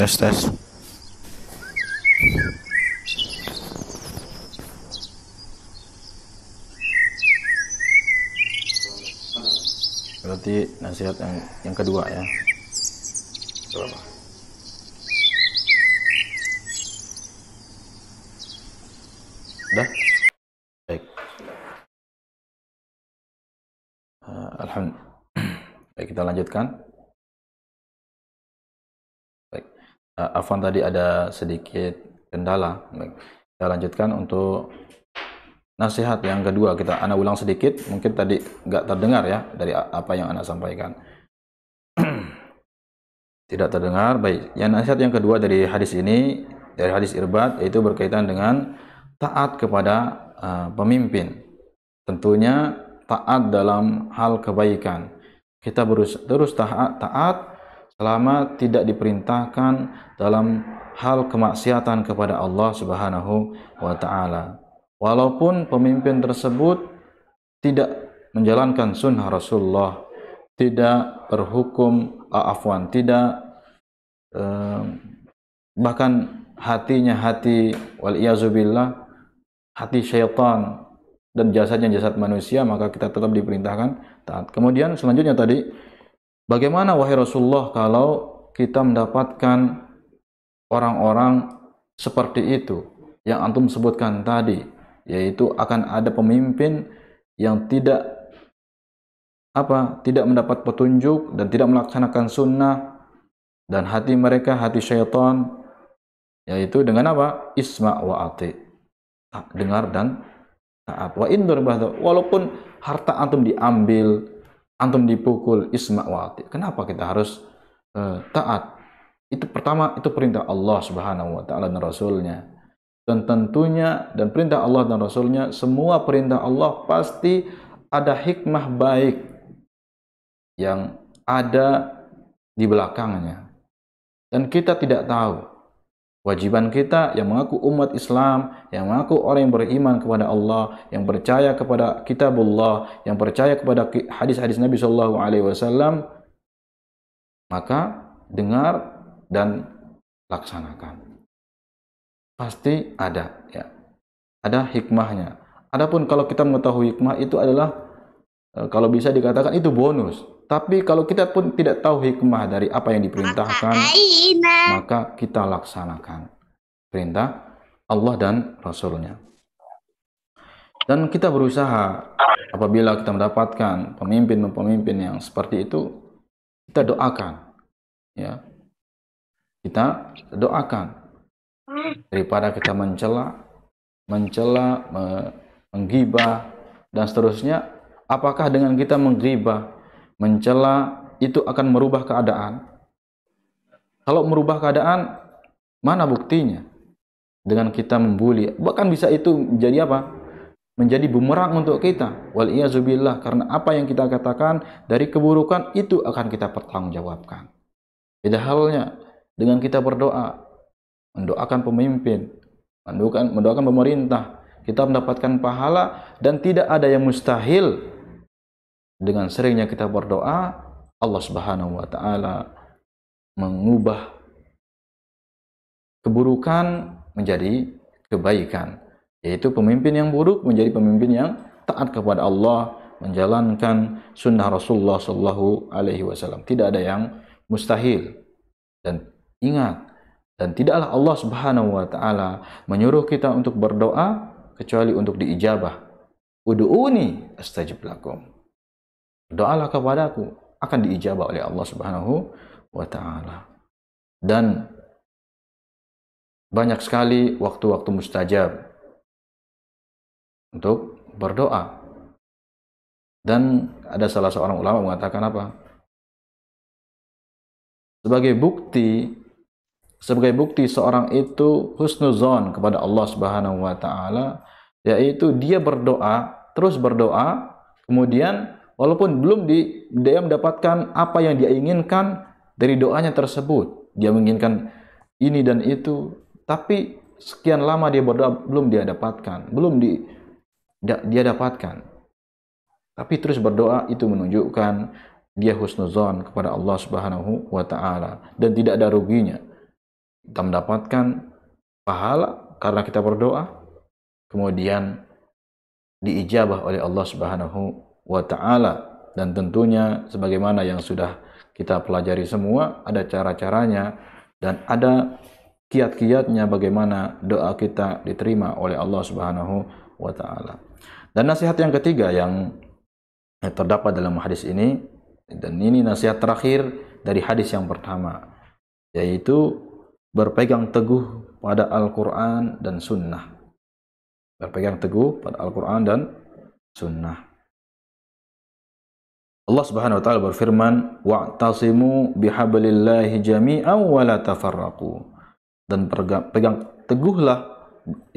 Tes tes. Berarti nasihat yang kedua ya. Coba. Udah? Baik. Alhamdulillah. Baik, kita lanjutkan. Baik. Afwan, tadi ada sedikit kendala. Baik. Kita lanjutkan untuk nasihat yang kedua. Ana ulang sedikit, mungkin tadi nggak terdengar ya dari apa yang ana sampaikan. Tidak terdengar. Baik. Yang nasihat yang kedua dari hadis ini, dari hadis Irbad, yaitu berkaitan dengan taat kepada pemimpin. Tentunya taat dalam hal kebaikan. Kita terus taat selama tidak diperintahkan dalam hal kemaksiatan kepada Allah Subhanahu wa taala. Walaupun pemimpin tersebut tidak menjalankan sunnah Rasulullah, tidak berhukum bahkan hatinya hati wal-iyazubillah, hati syaitan dan jasadnya jasad manusia, maka kita tetap diperintahkan taat. Kemudian selanjutnya tadi, bagaimana wahai Rasulullah kalau kita mendapatkan orang-orang seperti itu yang antum sebutkan tadi, yaitu akan ada pemimpin yang tidak mendapat petunjuk dan tidak melaksanakan sunnah, dan hati mereka hati syaitan, yaitu dengan apa? Isma' wa ati, dengar dan taat. Wa in walaupun harta antum diambil, antum dipukul, isma' wa ati. Kenapa kita harus taat? Itu pertama, itu perintah Allah Subhanahu wa taala dan Rasulnya. Dan tentunya, dan perintah Allah dan Rasulnya, semua perintah Allah pasti ada hikmah baik yang ada di belakangnya. Dan kita tidak tahu. Wajiban kita yang mengaku umat Islam, yang mengaku orang yang beriman kepada Allah, yang percaya kepada kitabullah, yang percaya kepada hadis-hadis Nabi Shallallahu Alaihi Wasallam, maka dengar dan laksanakan. Pasti ada, ya, ada hikmahnya. Adapun kalau kita mengetahui hikmah, itu adalah kalau bisa dikatakan itu bonus. Tapi kalau kita pun tidak tahu hikmah dari apa yang diperintahkan, maka kita laksanakan perintah Allah dan Rasulnya. Dan kita berusaha, apabila kita mendapatkan pemimpin yang seperti itu, kita doakan, ya, kita doakan daripada kita mencela, menggibah dan seterusnya. Apakah dengan kita menggibah, mencela itu akan merubah keadaan? Kalau merubah keadaan, mana buktinya? Dengan kita membuli, bahkan bisa itu menjadi apa? Menjadi bumerang untuk kita. Wal-iyazubillah, karena apa yang kita katakan dari keburukan itu akan kita pertanggungjawabkan. Beda halnya dengan kita berdoa, mendoakan pemimpin, mendoakan pemerintah, kita mendapatkan pahala dan tidak ada yang mustahil. Dengan seringnya kita berdoa, Allah Subhanahu wa taala mengubah keburukan menjadi kebaikan, yaitu pemimpin yang buruk menjadi pemimpin yang taat kepada Allah, menjalankan sunnah Rasulullah sallallahu alaihi wasallam. Tidak ada yang mustahil. Dan ingat, dan tidaklah Allah Subhanahu wa taala menyuruh kita untuk berdoa kecuali untuk diijabah. Ud'uni astajib lakum. Doalah kepadaku, akan diijabah oleh Allah Subhanahu wa taala. Dan banyak sekali waktu-waktu mustajab untuk berdoa. Dan ada salah seorang ulama mengatakan apa? Sebagai bukti seorang itu husnuzon kepada Allah Subhanahu wa taala, yaitu dia berdoa, terus berdoa, kemudian walaupun dia mendapatkan apa yang dia inginkan dari doanya tersebut, dia menginginkan ini dan itu, tapi sekian lama dia berdoa belum dia dapatkan, dia dapatkan. Tapi terus berdoa, itu menunjukkan dia husnuzon kepada Allah Subhanahu wa taala dan tidak ada ruginya. kita mendapatkan pahala karena kita berdoa, kemudian diijabah oleh Allah Subhanahu wa taala, dan tentunya sebagaimana yang sudah kita pelajari semua, ada cara-caranya dan ada kiat-kiatnya bagaimana doa kita diterima oleh Allah Subhanahu wa taala. Dan nasihat yang ketiga yang terdapat dalam hadis ini, dan ini nasihat terakhir dari hadis yang pertama, yaitu berpegang teguh pada Al-Quran dan Sunnah. Berpegang teguh pada Al-Quran dan Sunnah. Allah Subhanahu wa taala berfirman, "Wa'tasimu bihablillahi jami'an wa la tafarraqu." Dan pegang teguhlah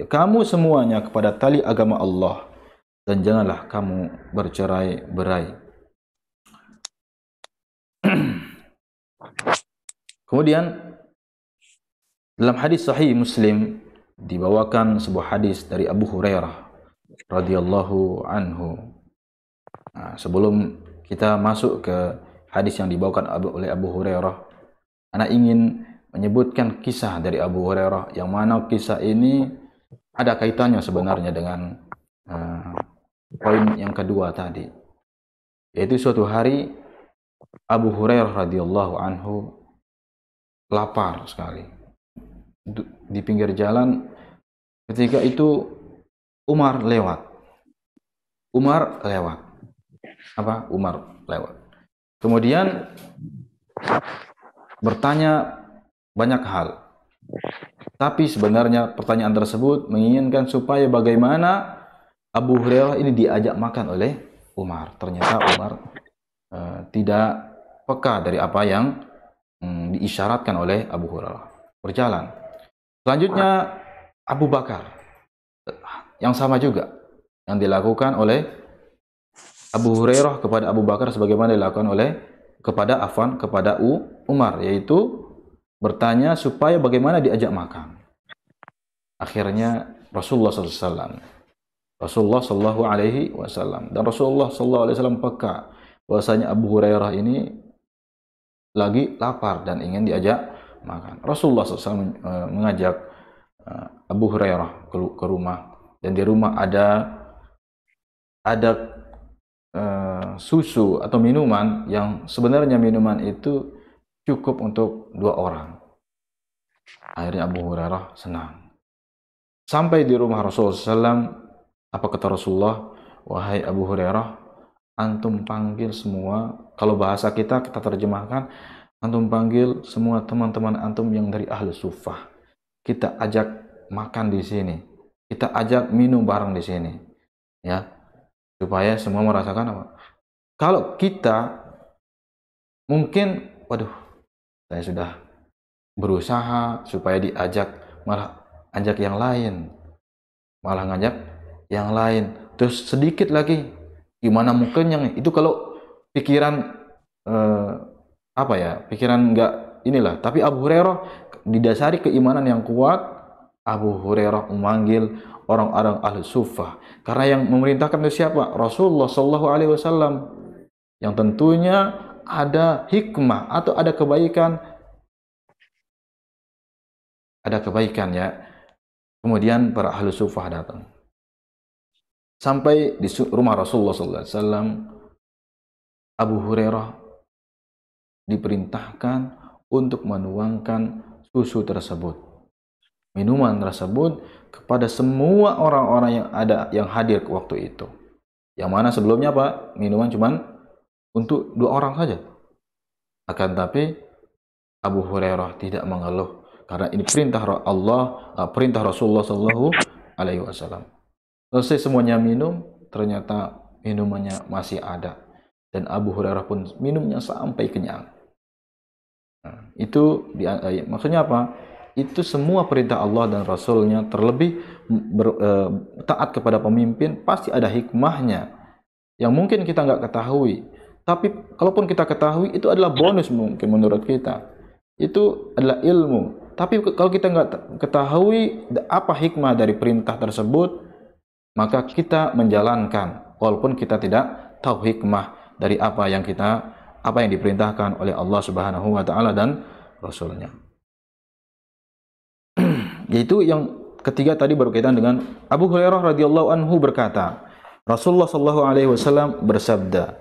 kamu semuanya kepada tali agama Allah, dan janganlah kamu bercerai-berai. Kemudian dalam hadis sahih Muslim dibawakan sebuah hadis dari Abu Hurairah radhiyallahu anhu. Nah, sebelum kita masuk ke hadis yang dibawakan oleh Abu Hurairah, ana ingin menyebutkan kisah dari Abu Hurairah, yang mana kisah ini ada kaitannya sebenarnya dengan poin yang kedua tadi, yaitu suatu hari Abu Hurairah radhiyallahu anhu lapar sekali di pinggir jalan. Ketika itu Umar lewat. Kemudian bertanya banyak hal. Tapi sebenarnya pertanyaan tersebut menginginkan supaya bagaimana Abu Hurairah ini diajak makan oleh Umar. Ternyata Umar tidak peka dari apa yang diisyaratkan oleh Abu Hurairah. Berjalan. Selanjutnya Abu Bakar. Yang sama juga yang dilakukan oleh Abu Hurairah kepada Abu Bakar sebagaimana dilakukan kepada Umar, yaitu bertanya supaya bagaimana diajak makan. Akhirnya Rasulullah SAW, dan Rasulullah SAW peka bahwasanya Abu Hurairah ini lagi lapar dan ingin diajak makan. Rasulullah SAW mengajak Abu Hurairah ke rumah, dan di rumah ada susu atau minuman yang sebenarnya minuman itu cukup untuk 2 orang. Akhirnya Abu Hurairah senang. Sampai di rumah Rasulullah SAW, apa kata Rasulullah? Wahai Abu Hurairah, antum panggil semua, kalau bahasa kita terjemahkan, antum panggil semua teman-teman antum yang dari ahli suffah. Kita ajak makan di sini. Kita ajak minum bareng di sini. Ya. Supaya semua merasakan apa? Kalau kita mungkin, waduh, saya sudah berusaha supaya diajak, malah ajak yang lain. Terus sedikit lagi, gimana mungkin yang itu, kalau pikiran pikiran enggak inilah. Tapi Abu Hurairah didasari keimanan yang kuat, Abu Hurairah memanggil orang-orang ahli suffah. Karena yang memerintahkan itu siapa? Rasulullah SAW. Yang tentunya ada hikmah atau ada kebaikan ya. Kemudian para ahli suffah datang. Sampai di rumah Rasulullah SAW, Abu Hurairah diperintahkan untuk menuangkan susu tersebut, minuman tersebut, kepada semua orang-orang yang hadir waktu itu. Yang mana sebelumnya apa? Minuman cuman untuk 2 orang saja. Akan tapi Abu Hurairah tidak mengeluh, karena ini perintah Allah, perintah Rasulullah SAW. Selesai semuanya minum, ternyata minumannya masih ada, dan Abu Hurairah pun minumnya sampai kenyang. Nah, itu maksudnya apa? Itu semua perintah Allah dan Rasulnya, terlebih taat kepada pemimpin, pasti ada hikmahnya yang mungkin kita nggak ketahui. Tapi kalaupun kita ketahui, itu adalah bonus mungkin menurut kita. Itu adalah ilmu. Tapi kalau kita nggak ketahui apa hikmah dari perintah tersebut, maka kita menjalankan walaupun kita tidak tahu hikmah dari apa yang diperintahkan oleh Allah Subhanahu wa taala dan Rasulnya. Yaitu yang ketiga tadi berkaitan dengan Abu Hurairah radhiyallahu anhu berkata, Rasulullah sallallahu alaihi wasallam bersabda,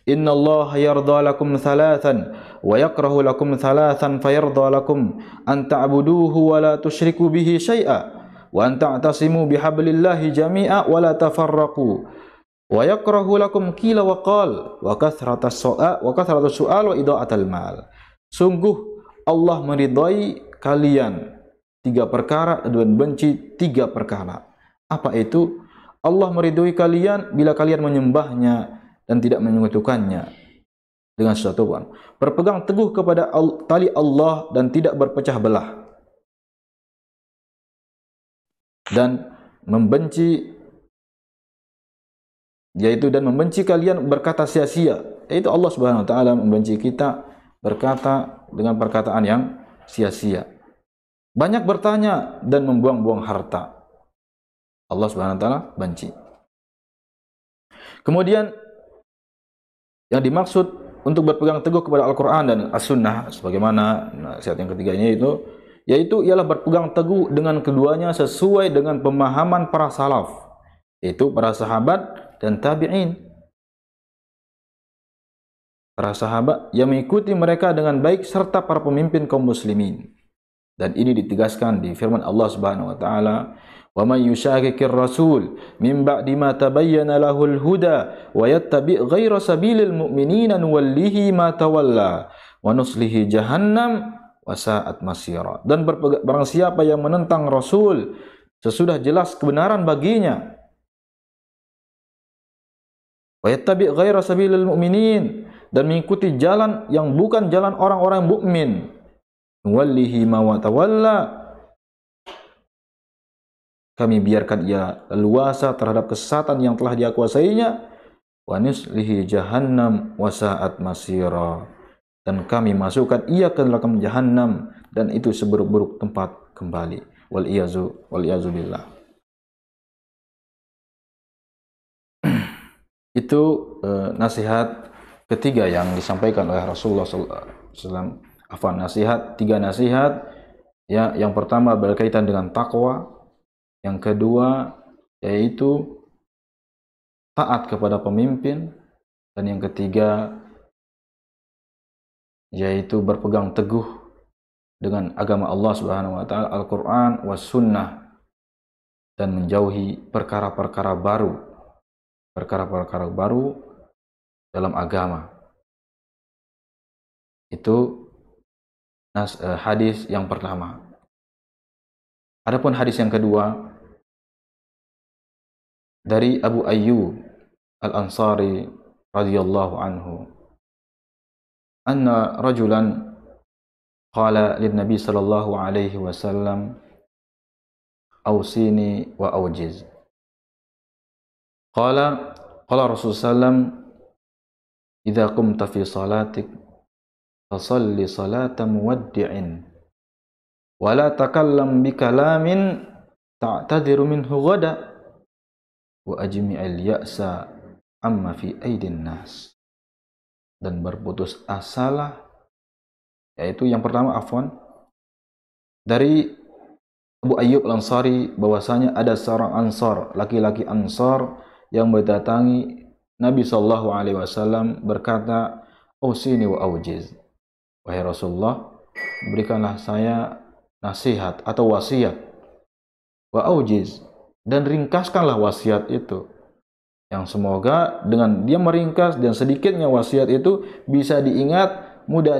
"Inna Allah yarda lakum thalathan wa yakrahu lakum thalathan fayarda lakum an ta'buduhu wa la tusyriku bihi syai'a wa an ta'tasimu bihablillahi jami'a wa la tafarraqu wa yakrahu lakum qila wa qal wa kathratas su'al wa ida'atal mal." Sungguh Allah meridai kalian tiga perkara dan benci tiga perkara. Apa itu? Allah meridhoi kalian bila kalian menyembahnya dan tidak menyekutukannya dengan sesuatu pun. Berpegang teguh kepada tali Allah dan tidak berpecah belah. Dan membenci kalian berkata sia-sia. Yaitu Allah Subhanahu wa taala membenci kita berkata dengan perkataan yang sia-sia. Banyak bertanya dan membuang-buang harta. Allah Subhanahu wa taala benci. Kemudian yang dimaksud untuk berpegang teguh kepada Al-Qur'an dan As-Sunnah sebagaimana nasihat yang ketiganya yaitu ialah berpegang teguh dengan keduanya sesuai dengan pemahaman para salaf, yaitu para sahabat dan tabi'in. Para sahabat yang mengikuti mereka dengan baik serta para pemimpin kaum muslimin. Dan ini ditegaskan di firman Allah Subhanahu wa taala, "Wa may yushaqiqir rasul min ba'di ma tabayyana lahul huda wa yattabi' ghaira sabilil mu'minina nuwallihi ma tawalla wa nuslihi jahannam wa sa'at masira." Dan barang siapa yang menentang Rasul sesudah jelas kebenaran baginya, wa yattabi' ghaira sabilil mu'minin, dan mengikuti jalan yang bukan jalan orang-orang mukmin, nuwallihi ma tawalla, kami biarkan ia leluasa terhadap kesesatan yang telah dia kuasainya, wa nuslihi jahannam wa sa'at masira, dan kami masukkan ia ke neraka jahannam dan itu seburuk-buruk tempat kembali. Wal iyazu billah. Itu nasihat ketiga yang disampaikan oleh Rasulullah SAW. Tiga nasihat ya. Yang pertama berkaitan dengan takwa, yang kedua yaitu taat kepada pemimpin, dan yang ketiga yaitu berpegang teguh dengan agama Allah Subhanahu wa taala, Al-Qur'an was sunnah, dan menjauhi perkara-perkara baru dalam agama. Itu hadis yang pertama. Adapun hadis yang kedua dari Abu Ayyub Al-Ansari radhiyallahu anhu, anna rajulan qala lin Nabi sallallahu alaihi wasallam, awsini wa awjiz. Qala Rasulullah sallam, idza qumta fi salatik fasalli salata muwaddi'in wa la takallam bi kalamin ta'tadiru minhu ghada wa ajmi'il ya'sa amma fi aidin nas. Dan berputus asalah, yaitu yang pertama dari Abu Ayyub Al-Ansari bahwasanya ada seorang Ansar, laki-laki Ansar yang mendatangi Nabi sallallahu alaihi wasallam berkata, "Ausini wa aujiz." Wahai Rasulullah, berikanlah saya nasihat atau wasiat. Wa aujiz, dan ringkaskanlah wasiat itu. Yang semoga dengan dia meringkas dan sedikitnya wasiat itu bisa diingat, mudah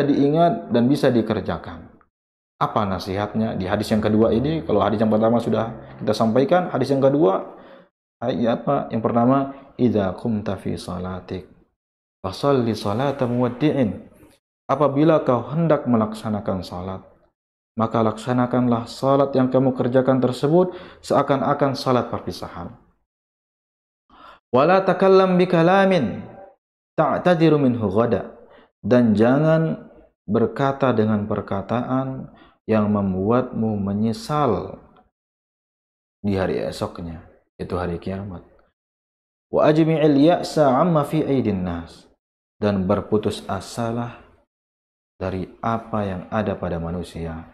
diingat dan bisa dikerjakan. Apa nasihatnya di hadis yang kedua ini? Kalau hadis yang pertama sudah kita sampaikan, hadis yang kedua apa? Yang pertama, idza qumta fi salatik fashalli salata muwaddi'in. Apabila kau hendak melaksanakan salat, maka laksanakanlah salat yang kamu kerjakan tersebut seakan-akan salat perpisahan. Wala takallam bi kalamin ta'tadiru minhu ghada, dan jangan berkata dengan perkataan yang membuatmu menyesal di hari esoknya, itu hari kiamat. Wa ajmi'il ya'sa amma fi aidin nas, dan berputus asalah dari apa yang ada pada manusia.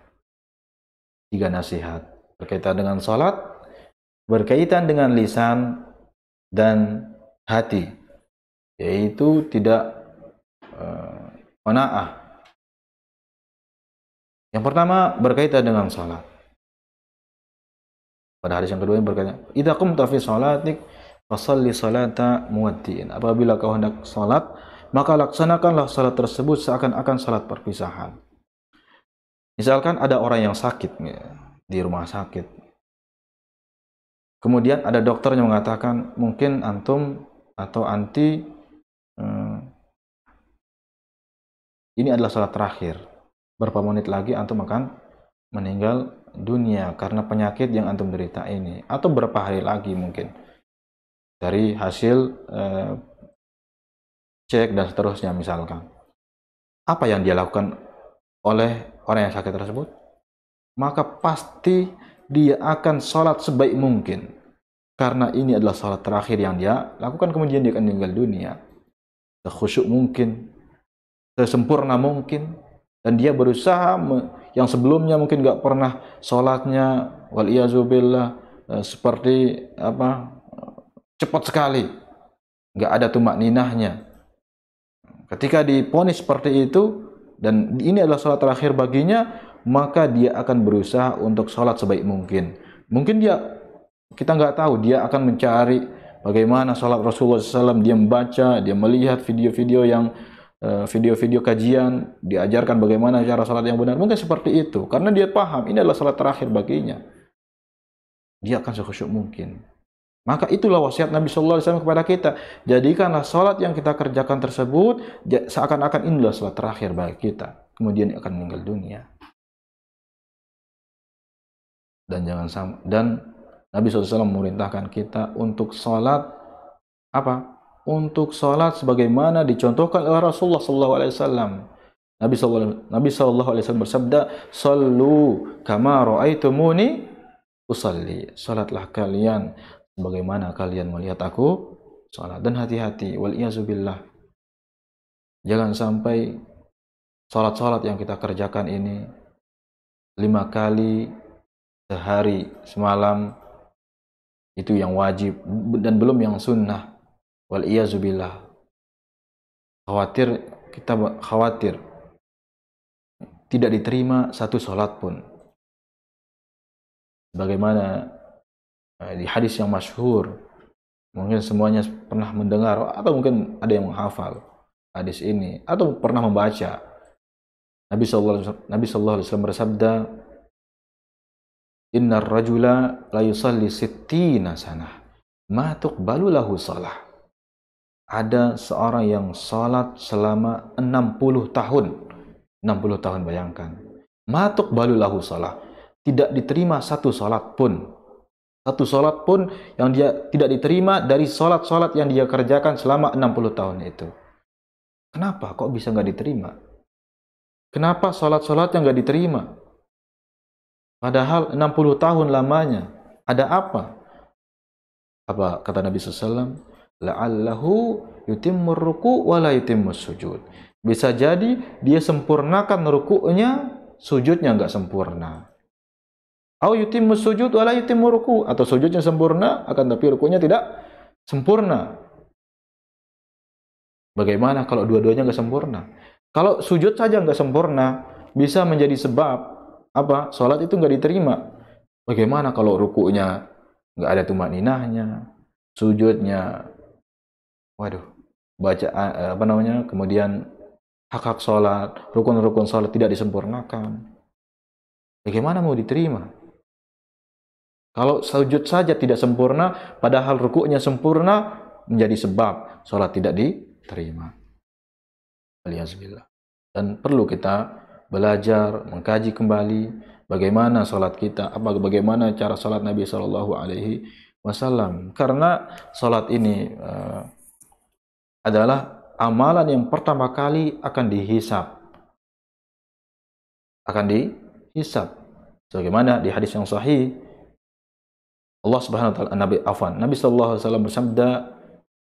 3 nasihat berkaitan dengan salat, berkaitan dengan lisan dan hati, yaitu tidak qanaah. Yang pertama berkaitan dengan salat. Pada hadis yang kedua yang berkaitan, "Idza qumta fi shalatik fashalli salata muwaddi'in." Apabila kau hendak salat, maka laksanakanlah salat tersebut seakan-akan salat perpisahan. Misalkan ada orang yang sakit di rumah sakit. Kemudian ada dokter yang mengatakan, mungkin antum atau anti ini adalah salat terakhir. Berapa menit lagi antum akan meninggal dunia karena penyakit yang antum derita ini, atau berapa hari lagi mungkin dari hasil cek dan seterusnya. Misalkan apa yang dia lakukan oleh orang yang sakit tersebut, maka pasti dia akan sholat sebaik mungkin karena ini adalah sholat terakhir yang dia lakukan. Kemudian dia akan meninggal dunia sekhusyuk mungkin, sesempurna mungkin, dan dia berusaha yang sebelumnya mungkin nggak pernah sholatnya waliyazubillah seperti apa, cepat sekali, nggak ada tumak ninahnya. Ketika diponis seperti itu dan ini adalah sholat terakhir baginya, maka dia akan berusaha untuk sholat sebaik mungkin. Mungkin kita nggak tahu, dia akan mencari bagaimana sholat Rasulullah SAW. Dia membaca, dia melihat video-video kajian, diajarkan bagaimana cara salat yang benar. Mungkin seperti itu, karena dia paham ini adalah salat terakhir baginya. Dia akan sekhusyuk mungkin. Maka itulah wasiat Nabi Sallallahu Alaihi Wasallam kepada kita. Jadikanlah salat yang kita kerjakan tersebut seakan-akan inilah salat terakhir bagi kita. Kemudian akan meninggal dunia. Dan Nabi SAW memerintahkan kita untuk salat apa? Untuk salat sebagaimana dicontohkan oleh Rasulullah SAW. Nabi SAW bersabda, "Sallu kama ra'aitumuni usalli." Salatlah kalian sebagaimana kalian melihat aku salat. Dan hati-hati, wal iyazubillah, jangan sampai salat-salat yang kita kerjakan ini 5 kali sehari semalam itu yang wajib dan belum yang sunnah. Wal iyazubillah, kita khawatir tidak diterima satu salat pun. Bagaimana di hadis yang masyhur, mungkin semuanya pernah mendengar atau mungkin ada yang menghafal hadis ini atau pernah membaca. Nabi sallallahu alaihi wasallam bersabda, "Innar rajula la yusalli sittina sanah ma tuqbalu lahu shalah." Ada seorang yang salat selama 60 tahun. 60 tahun, bayangkan. Ma tuqbalu lahu shalah. Tidak diterima satu salat pun. Satu salat pun yang dia tidak diterima dari salat-salat yang dia kerjakan selama 60 tahun itu. Kenapa? Kok bisa nggak diterima? Kenapa salat-salat yang nggak diterima? Padahal 60 tahun lamanya. Ada apa? Apa kata Nabi SAW? La'allahu yutimmur ruku' wa la yutimmus sujud. Bisa jadi dia sempurnakan ruku'nya, sujudnya enggak sempurna. Au yutimmus sujud wa la yutimmur ruku', atau sujudnya sempurna akan tapi ruku'nya tidak sempurna. Bagaimana kalau dua-duanya enggak sempurna? Kalau sujud saja enggak sempurna, bisa menjadi sebab apa? Salat itu enggak diterima. Bagaimana kalau ruku'nya enggak ada tumak ninahnya, sujudnya kemudian hak-hak sholat, rukun-rukun sholat tidak disempurnakan. Bagaimana mau diterima? Kalau sujud saja tidak sempurna, padahal rukuknya sempurna, menjadi sebab sholat tidak diterima. Alhamdulillah. Dan perlu kita belajar, mengkaji kembali bagaimana sholat kita, bagaimana cara sholat Nabi Shallallahu Alaihi Wasallam. Karena sholat ini adalah amalan yang pertama kali akan dihisab. Sebagaimana di hadis yang sahih, Allah Subhanahu wa taala Nabi sallallahu alaihi wasallam bersabda,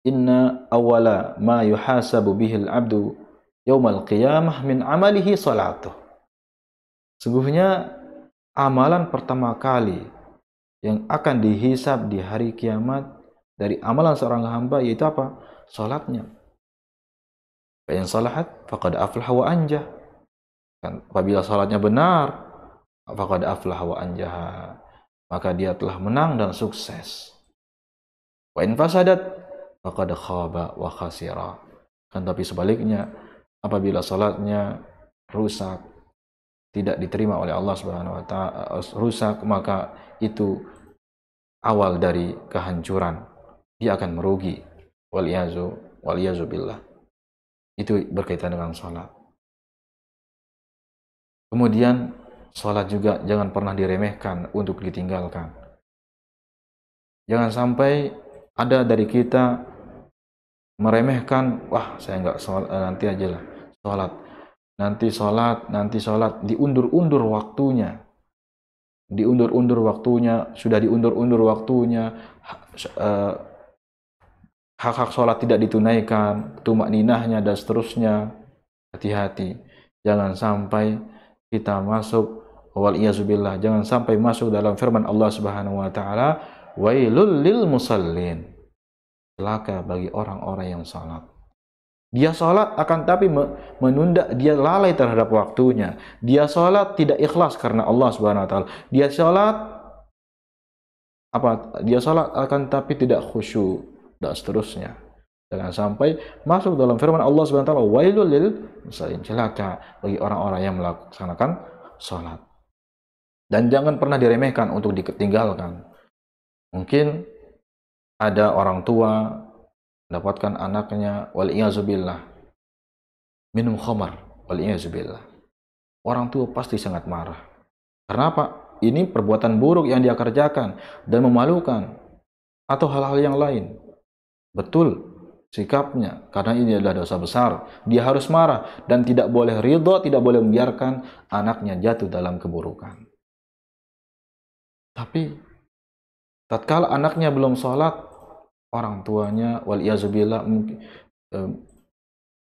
"Inna awwala ma yuhasabu bihil abdu yaumal qiyamah min amalihi salatuh." Sungguhnya amalan pertama kali yang akan dihisab di hari kiamat dari amalan seorang hamba yaitu apa? Salatnya. Fa in salahat faqad aflaha wa anjah. Kan apabila salatnya benar, faqad aflaha wa anjah, maka dia telah menang dan sukses. Wa in fasadat faqad khaba wa khasira. Kan tapi sebaliknya, apabila salatnya rusak, tidak diterima oleh Allah Subhanahu wa taala, rusak, maka itu awal dari kehancuran. Dia akan merugi. Waliyazu billah. Itu berkaitan dengan salat. Kemudian salat juga jangan pernah diremehkan untuk ditinggalkan. Jangan sampai ada dari kita meremehkan, wah saya enggak salat, nanti aja lah salat. Nanti salat, diundur-undur waktunya. Sudah diundur-undur waktunya, hak-hak sholat tidak ditunaikan, tumakninahnya dan seterusnya. Hati-hati, jangan sampai kita masuk, waliyazubillah, jangan sampai masuk dalam firman Allah Subhanahu wa taala, wailul lil musallin. Celaka bagi orang-orang yang salat. Dia salat akan tapi menunda, dia lalai terhadap waktunya. Dia salat tidak ikhlas karena Allah Subhanahu wa taala. Dia salat akan tapi tidak khusyuk dan seterusnya. Jangan sampai masuk dalam firman Allah Subhanahu wa taala, wailul lil musallin. Celaka bagi orang-orang yang melaksanakan salat. Dan jangan pernah diremehkan untuk ditinggalkan. Mungkin ada orang tua mendapatkan anaknya waliyazubillah minum khamar, waliyazubillah. Orang tua pasti sangat marah. Karena apa? Ini perbuatan buruk yang dia kerjakan dan memalukan, atau hal-hal yang lain. Betul sikapnya, karena ini adalah dosa besar. Dia harus marah dan tidak boleh ridha, tidak boleh membiarkan anaknya jatuh dalam keburukan. Tapi tatkala anaknya belum sholat, orang tuanya waliyazubillah,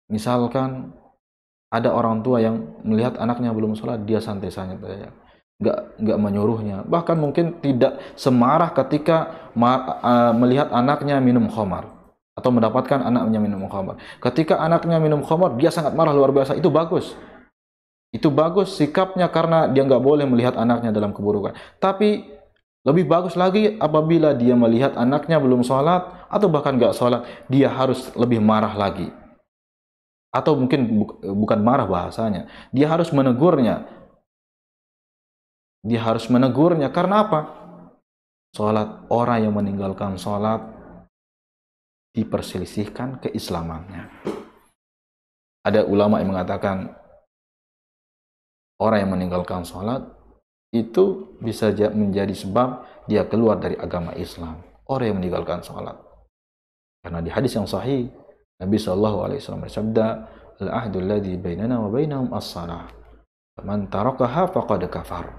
misalkan ada orang tua yang melihat anaknya belum sholat, dia santai saja, nggak menyuruhnya, bahkan mungkin tidak semarah ketika melihat anaknya minum khamar atau mendapatkan anaknya minum khamar. Ketika anaknya minum khamar, dia sangat marah luar biasa. Itu bagus sikapnya, karena dia nggak boleh melihat anaknya dalam keburukan. Tapi lebih bagus lagi apabila dia melihat anaknya belum sholat atau bahkan nggak sholat, dia harus lebih marah lagi. Atau mungkin bukan marah bahasanya, dia harus menegurnya. Karena apa? Sholat, orang yang meninggalkan sholat diperselisihkan keislamannya. Ada ulama yang mengatakan orang yang meninggalkan sholat itu bisa menjadi sebab dia keluar dari agama Islam. Orang yang meninggalkan sholat. Karena di hadis yang sahih, Nabi SAW bersabda, al-ahdu alladhi bainana wa bainahum as-salah. Man tarakaha faqad kafar.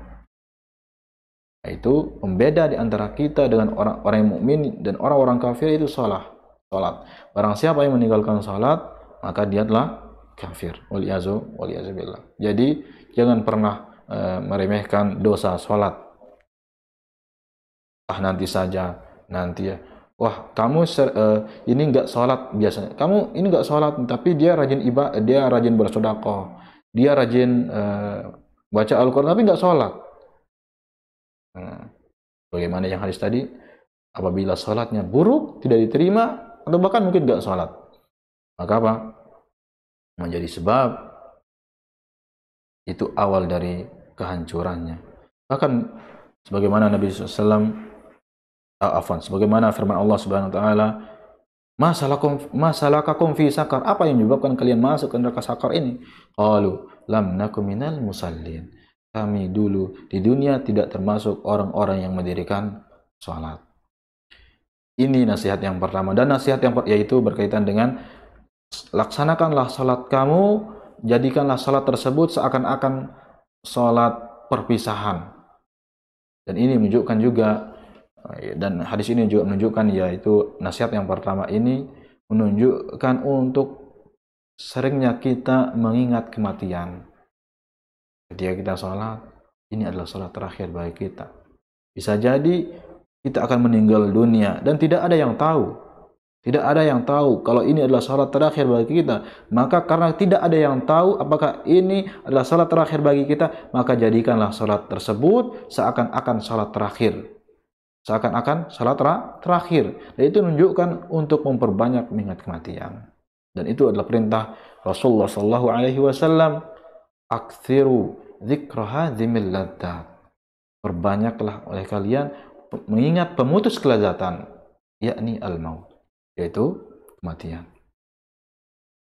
Itu pembeda di antara kita dengan orang-orang yang mukmin dan orang-orang kafir itu salat. Barang siapa yang meninggalkan salat, maka dia telah kafir. Waliyazubillah. Jadi jangan pernah meremehkan dosa sholat. Nanti saja, nanti ya. Wah, kamu ini enggak sholat biasanya. Kamu ini enggak sholat, tapi dia rajin ibadah, dia rajin bersedekah, dia rajin baca Al-Quran, tapi enggak sholat. Bagaimana yang hadis tadi? Apabila sholatnya buruk, tidak diterima, atau bahkan mungkin enggak sholat, maka apa? Menjadi sebab itu awal dari kehancurannya. Bahkan sebagaimana Nabi SAW, sebagaimana firman Allah Subhanahu wa taala, masalakakum fi sakar, apa yang menyebabkan kalian masuk ke neraka sakar ini? Qalu lam nakum minal musallin. Kami dulu di dunia tidak termasuk orang-orang yang mendirikan salat. Ini nasihat yang pertama, dan nasihat yang yaitu berkaitan dengan laksanakanlah salat kamu, jadikanlah salat tersebut seakan-akan salat perpisahan. Dan ini menunjukkan juga, dan hadis ini juga menunjukkan, yaitu nasihat yang pertama ini menunjukkan untuk seringnya kita mengingat kematian. Ketika kita sholat, ini adalah salat terakhir bagi kita. Bisa jadi kita akan meninggal dunia dan tidak ada yang tahu. Tidak ada yang tahu kalau ini adalah salat terakhir bagi kita. Maka karena tidak ada yang tahu apakah ini adalah salat terakhir bagi kita, maka jadikanlah salat tersebut seakan-akan salat terakhir. Seakan-akan salat terakhir. Dan itu menunjukkan untuk memperbanyak mengingat kematian. Dan itu adalah perintah Rasulullah sallallahu alaihi wasallam, aktsiru dzikra hadzimil ladzat. Perbanyaklah oleh kalian mengingat pemutus kelezatan, yakni al-maut, yaitu kematian.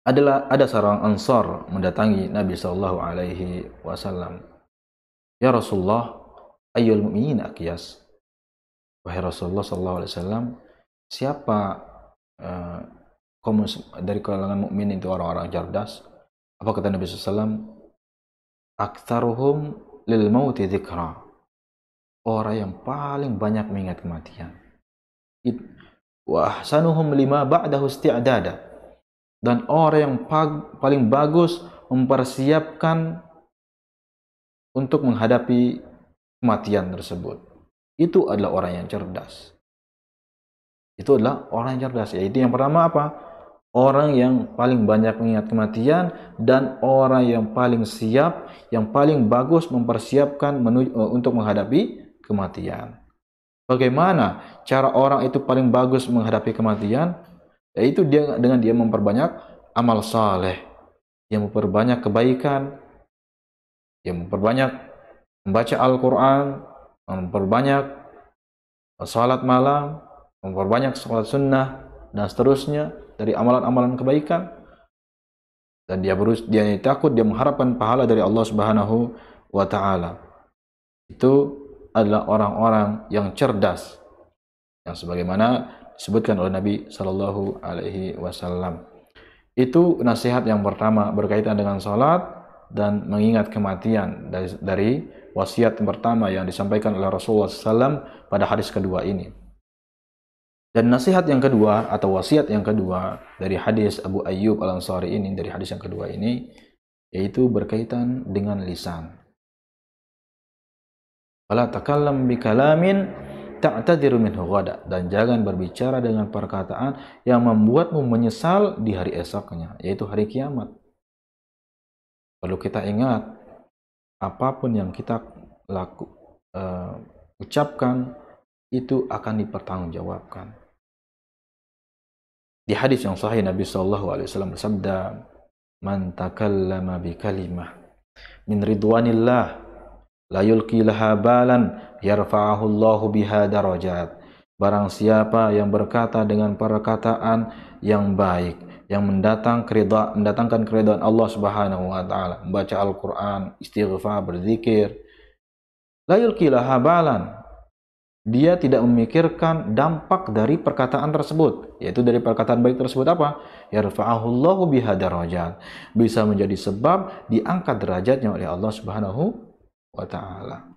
Ada seorang Ansar mendatangi Nabi sallallahu alaihi wasallam. Ya Rasulullah, ayyul mu'minin aqyas? Wahai Rasulullah sallallahu alaihi wasallam, siapa dari kalangan mukmin itu orang-orang cerdas? Apa kata Nabi sallallahu alaihi wasallam? Aktsaruhum lil mauti dzikra. Orang yang paling banyak mengingat kematian. Wa ahsanuhum lima ba'dahu isti'dada. Dan orang yang paling bagus mempersiapkan untuk menghadapi kematian tersebut. Itu adalah orang yang cerdas. Itu adalah orang yang cerdas. Yaitu yang pertama apa? Orang yang paling banyak mengingat kematian dan orang yang paling siap, yang paling bagus mempersiapkan untuk menghadapi kematian. Bagaimana cara orang itu paling bagus menghadapi kematian? Yaitu dengan dia memperbanyak amal saleh, yang memperbanyak kebaikan, yang memperbanyak membaca Al-Quran, memperbanyak salat malam, memperbanyak salat sunnah, dan seterusnya dari amalan-amalan kebaikan. Dan dia takut, dia mengharapkan pahala dari Allah Subhanahu wa Ta'ala. Itu adalah orang-orang yang cerdas, yang sebagaimana disebutkan oleh Nabi Shallallahu Alaihi Wasallam. Itu nasihat yang pertama berkaitan dengan salat dan mengingat kematian dari wasiat yang pertama yang disampaikan oleh Rasulullah SAW pada hadis kedua ini. Dan nasihat yang kedua atau wasiat yang kedua dari hadis Abu Ayyub Al-Ansari ini, dari hadis yang kedua ini, yaitu berkaitan dengan lisan. Wala takallam bikalamin ta'tadiru minhu ghada, dan jangan berbicara dengan perkataan yang membuatmu menyesal di hari esoknya, yaitu hari kiamat. Perlu kita ingat, apapun yang kita ucapkan itu akan dipertanggungjawabkan. Di hadis yang sahih Nabi sallallahu alaihi wasallam bersabda, "Man takallama bi kalimah min ridwanillah la yulqi laha balan yarfa'ahu Allahu biha darajat." Barang siapa yang berkata dengan perkataan yang baik, yang mendatangkan keridhaan Allah Subhanahu wa taala, membaca Al-Qur'an, istighfar, berzikir, la yulqi laha balan, dia tidak memikirkan dampak dari perkataan tersebut, yaitu dari perkataan baik tersebut apa? Yarfa'ahu Allahu biha darajat, bisa menjadi sebab diangkat derajatnya oleh Allah Subhanahu wa ta'ala.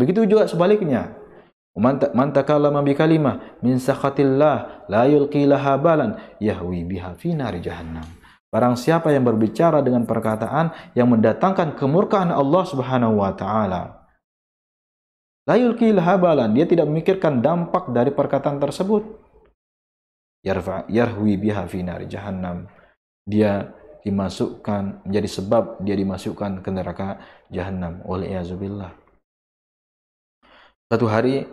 Begitu juga sebaliknya, man takallama bi kalimah min sakhatillah la yulqi laha balan yahwi biha fi nari jahannam. Barang siapa yang berbicara dengan perkataan yang mendatangkan kemurkaan Allah Subhanahu wa ta'ala, la yulqi laha balan, dia tidak memikirkan dampak dari perkataan tersebut, yarwi biha fi nari jahannam, dia dimasukkan, menjadi sebab dia dimasukkan ke neraka jahannam. Waliyazubillah. Suatu hari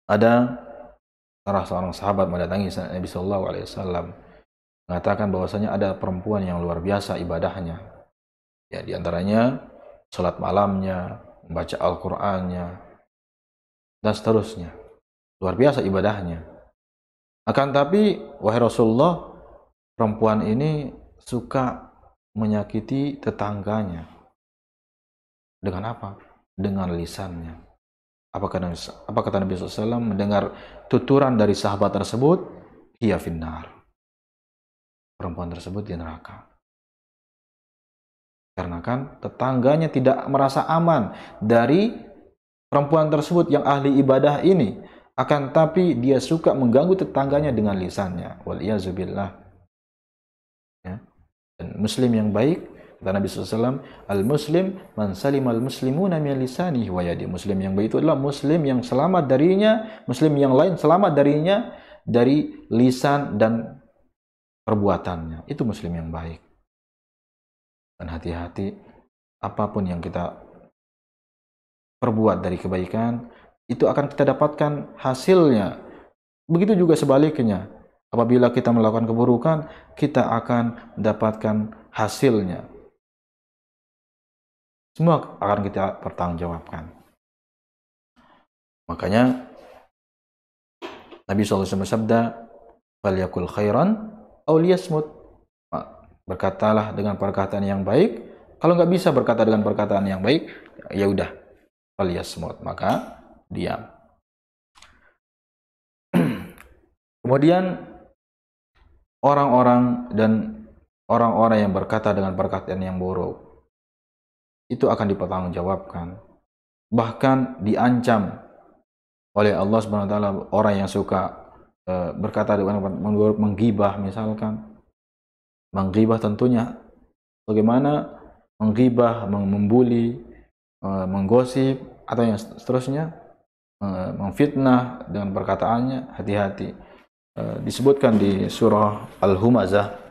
ada salah seorang sahabat mendatangi Nabi sallallahu alaihi wasallam, mengatakan bahwasanya ada perempuan yang luar biasa ibadahnya. Ya, di antaranya salat malamnya, membaca Al-Qur'annya, dan seterusnya. Luar biasa ibadahnya. Akan tapi, wahai Rasulullah, perempuan ini suka menyakiti tetangganya. Dengan apa? Dengan lisannya. Apa kata Nabi SAW? Mendengar tuturan dari sahabat tersebut, hiya finnar, perempuan tersebut di neraka. Karena kan tetangganya tidak merasa aman dari perempuan tersebut yang ahli ibadah ini, akan tapi dia suka mengganggu tetangganya dengan lisannya. Waliyazubillah. Ya. Dan muslim yang baik Kata Nabi SAW, al-muslim man salimal muslimuna min lisanihi wa yadi. Muslim yang baik itu adalah muslim yang selamat darinya, muslim yang lain selamat darinya dari lisan dan perbuatannya. Itu muslim yang baik. Dan hati-hati, apapun yang kita perbuat dari kebaikan, itu akan kita dapatkan hasilnya. Begitu juga sebaliknya. Apabila kita melakukan keburukan, kita akan mendapatkan hasilnya. Semua akan kita pertanggungjawabkan. Makanya Nabi SAW bersabda, "Falyakul khairan aw liyasmut." Berkatalah dengan perkataan yang baik. Kalau nggak bisa berkata dengan perkataan yang baik, ya udah, falyasmut, maka diam. Kemudian orang-orang yang berkata dengan perkataan yang buruk itu akan dipertanggungjawabkan, bahkan diancam oleh Allah Subhanahu wa taala orang yang suka berkata dengan menggibah, misalkan. Menggibah tentunya bagaimana menggibah, membuli, menggosip atau yang seterusnya, memfitnah dengan perkataannya. Hati-hati. Disebutkan di surah Al-Humazah,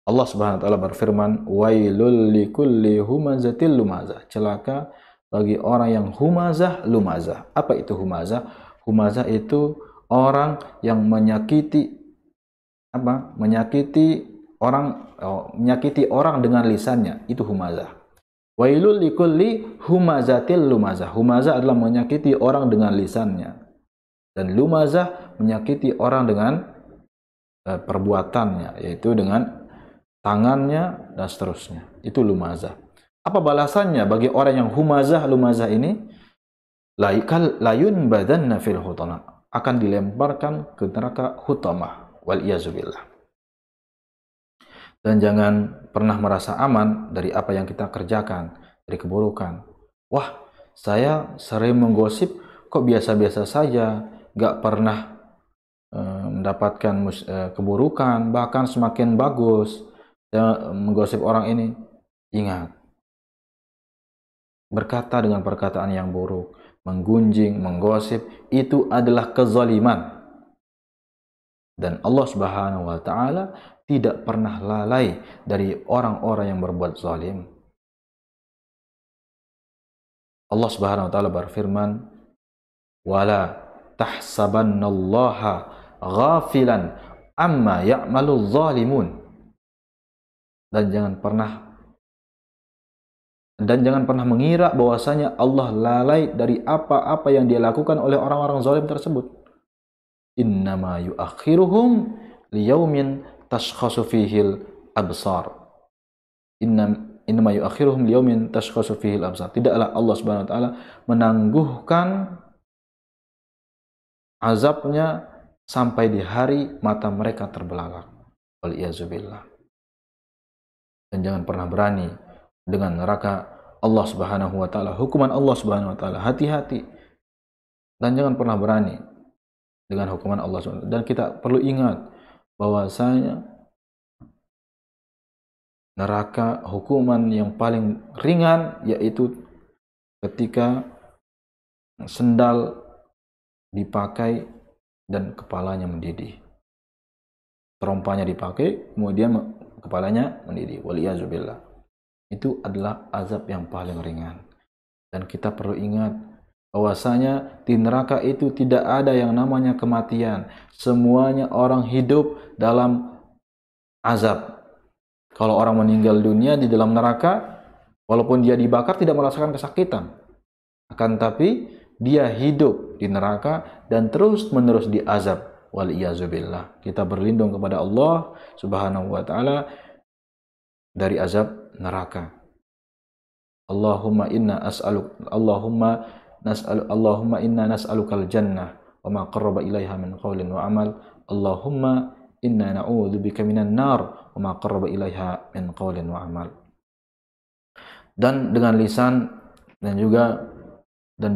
Allah Subhanahu wa taala berfirman, "Wailul likulli humazatil lumazah." Celaka bagi orang yang humazah lumazah. Apa itu humazah? Humazah itu orang yang menyakiti menyakiti orang dengan lisannya. Itu humazah. Wailul likulli humazatil lumazah. Humazah adalah menyakiti orang dengan lisannya. Dan lumazah menyakiti orang dengan perbuatannya, yaitu dengan tangannya dan seterusnya. Itu lumazah. Apa balasannya bagi orang yang humazah lumazah ini? Layun badanna fil hutamah, akan dilemparkan ke neraka hutamah, wal iyazubillah. Dan jangan pernah merasa aman dari apa yang kita kerjakan, dari keburukan. Wah, saya sering menggosip kok biasa-biasa saja, gak pernah mendapatkan keburukan, bahkan semakin bagus. Saya menggosip orang ini. Ingat, berkata dengan perkataan yang buruk, menggunjing, menggosip, itu adalah kezaliman. Dan Allah Subhanahu wa taala tidak pernah lalai dari orang-orang yang berbuat zalim. Allah Subhanahu wa taala berfirman, "Wala tahsabannallaha ghafilan amma ya'malul zalimun." Dan jangan pernah mengira bahwasanya Allah lalai dari apa-apa yang dia lakukan oleh orang-orang zalim tersebut. Innama yuakhiruhum liyaumin tashkhasu fihil absar. Innama yuakhiruhum liyaumin tashkhasu fihil absar. Tidaklah Allah Subhanahu wa taala menangguhkan azabnya sampai di hari mata mereka terbelalak. Wal iyazubillah. Dan jangan pernah berani dengan neraka Allah Subhanahu wa taala, hukuman Allah Subhanahu wa taala. Hati-hati. Dan jangan pernah berani dengan hukuman Allah Subhanahu wa taala. Dan kita perlu ingat bahwasanya neraka hukuman yang paling ringan yaitu ketika sendal dipakai dan kepalanya mendidih. Terompanya dipakai, kemudian kepalanya mendidih. Waliyazubillah. Itu adalah azab yang paling ringan. Dan kita perlu ingat bahwasanya di neraka itu tidak ada yang namanya kematian. Semuanya orang hidup dalam azab. Kalau orang meninggal dunia di dalam neraka, walaupun dia dibakar tidak merasakan kesakitan. Akan tapi dia hidup di neraka dan terus-menerus diazab. Wal iyazubillah. Kita berlindung kepada Allah Subhanahu wa taala dari azab neraka. Allahumma inna nas'alukal jannah wa ma qarraba ilaiha min qaulin wa amal. Allahumma inna na'udzubika minan nar wa ma qarraba ilaiha min qaulin wa amal. Dan dengan lisan dan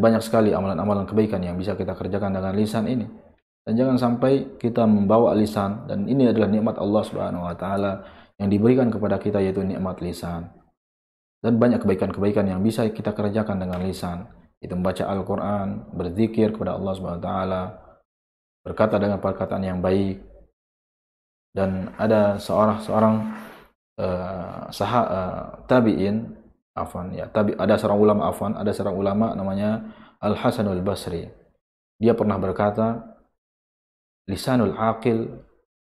banyak sekali amalan-amalan kebaikan yang bisa kita kerjakan dengan lisan ini. Dan jangan sampai kita membawa lisan, dan ini adalah nikmat Allah Subhanahu wa taala yang diberikan kepada kita, yaitu nikmat lisan. Dan banyak kebaikan-kebaikan yang bisa kita kerjakan dengan lisan. Itu membaca Al-Quran, berzikir kepada Allah Subhanahu Wa Taala, berkata dengan perkataan yang baik. Dan ada seorang tabi'in, ada seorang ulama namanya Al-Hasanul Basri. Dia pernah berkata, lisanul aqil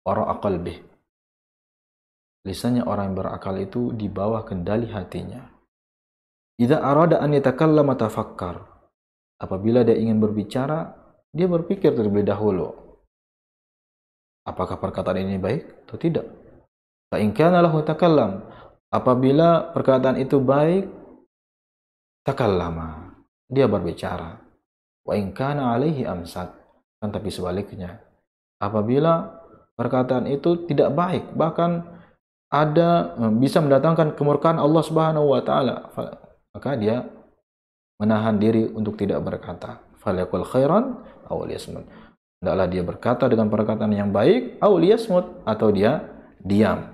wara'a qalbih. Lisannya orang yang berakal itu di bawah kendali hatinya. Idza arada an yatakallama tafakkar. Apabila dia ingin berbicara, dia berpikir terlebih dahulu. Apakah perkataan ini baik atau tidak? Fa in kana lahu takallam. Apabila perkataan itu baik, takallama. Dia berbicara. Wa in kana alaihi amsak. Kan tapi sebaliknya. Apabila perkataan itu tidak baik, bahkan bisa mendatangkan kemurkaan Allah Subhanahu wa taala, maka dia menahan diri untuk tidak berkata. Falyaqul khairan aw liyasmut. Hendaklah dia berkata dengan perkataan yang baik, aw liyasmut, atau dia diam.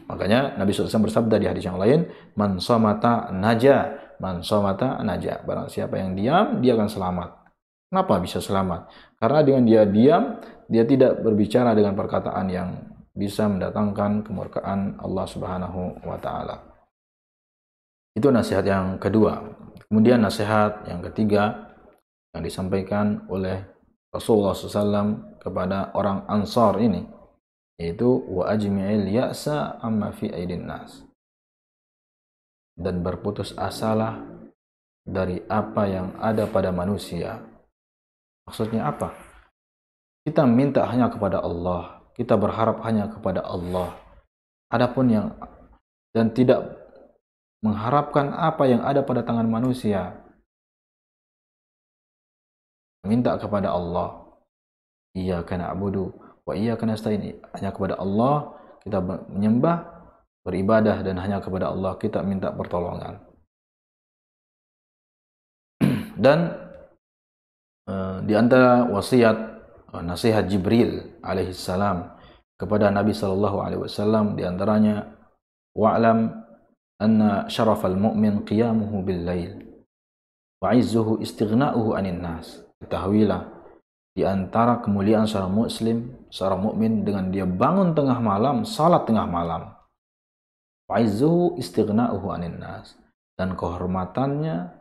Makanya Nabi SAW bersabda di hadis yang lain, man somata naja, man somata naja. Barang siapa yang diam, dia akan selamat. Kenapa bisa selamat? Karena dengan dia diam, dia tidak berbicara dengan perkataan yang bisa mendatangkan kemurkaan Allah Subhanahu wa taala. Itu nasihat yang kedua. Kemudian nasihat yang ketiga yang disampaikan oleh Rasulullah SAW kepada orang Ansar ini, yaitu wa ajmi'il ya'sa amma fi aidin nas. Dan berputus asalah dari apa yang ada pada manusia. Maksudnya apa? Kita minta hanya kepada Allah. Kita berharap hanya kepada Allah. Adapun dan tidak mengharapkan apa yang ada pada tangan manusia. Minta kepada Allah. Iyyaka na'budu wa iyyaka nasta'in. Hanya kepada Allah kita menyembah, beribadah, dan hanya kepada Allah kita minta pertolongan. Dan di antara nasihat Jibril alaihissalam kepada Nabi sallallahu alaihi wasallam, di antaranya wa'lam anna syarafal mu'min qiyamuhu bil lail wa 'izzuhu istighna'uhu 'anil nas. Ketahuilah, di antara kemuliaan seorang muslim, seorang mukmin, dengan dia bangun tengah malam, salat tengah malam. Wa 'izzuhu istighna'uhu 'anil nas, dan kehormatannya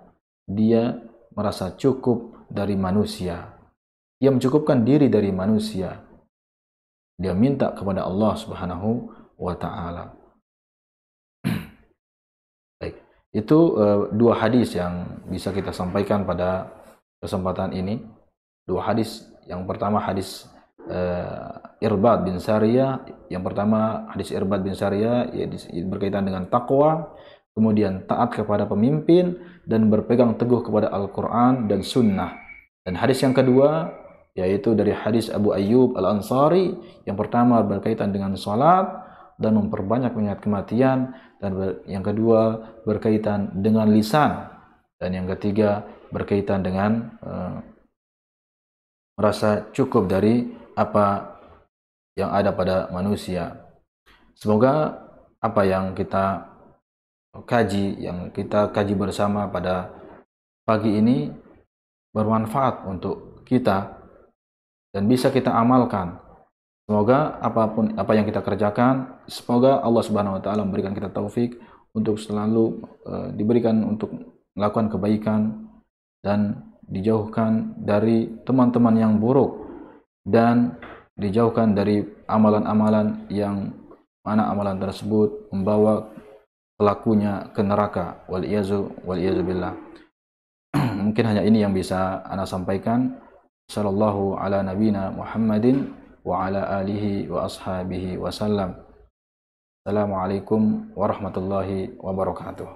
dia merasa cukup dari manusia. Dia mencukupkan diri dari manusia. Dia minta kepada Allah Subhanahu wa taala. Baik, itu dua hadis yang bisa kita sampaikan pada kesempatan ini. Dua hadis. Yang pertama hadis Irbad bin Sariyah. Yang pertama hadis Irbad bin Sariyah berkaitan dengan takwa, kemudian taat kepada pemimpin, dan berpegang teguh kepada Al-Quran dan Sunnah. Dan hadis yang kedua yaitu dari hadis Abu Ayyub Al-Ansari. Yang pertama berkaitan dengan salat dan memperbanyak mengingat kematian, dan yang kedua berkaitan dengan lisan, dan yang ketiga berkaitan dengan merasa cukup dari apa yang ada pada manusia. Semoga apa yang kita kaji bersama pada pagi ini bermanfaat untuk kita dan bisa kita amalkan. Semoga apa yang kita kerjakan, semoga Allah Subhanahu wa taala memberikan kita taufik untuk selalu diberikan untuk melakukan kebaikan dan dijauhkan dari teman-teman yang buruk, dan dijauhkan dari amalan-amalan yang mana amalan tersebut membawa pelakunya ke neraka. Wal iyazu billah. Mungkin hanya ini yang bisa ana sampaikan. Sallallahu ala nabina Muhammadin wa ala alihi wa ashabihi wa sallam. Assalamualaikum warahmatullahi wabarakatuh.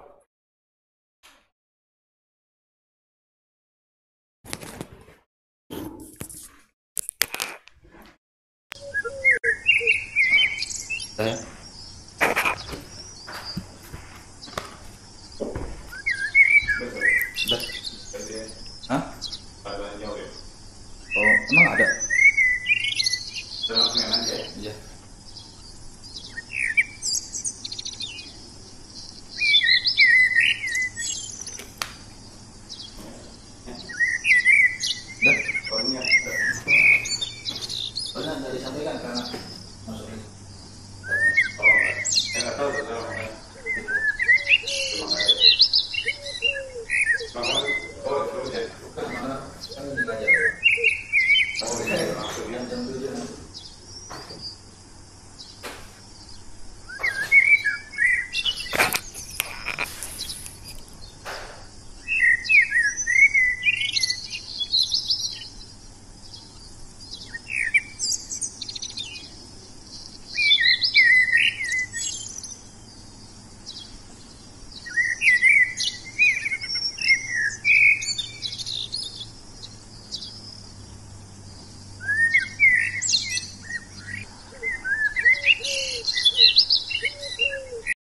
Hah? Oh, emang ada? Iya.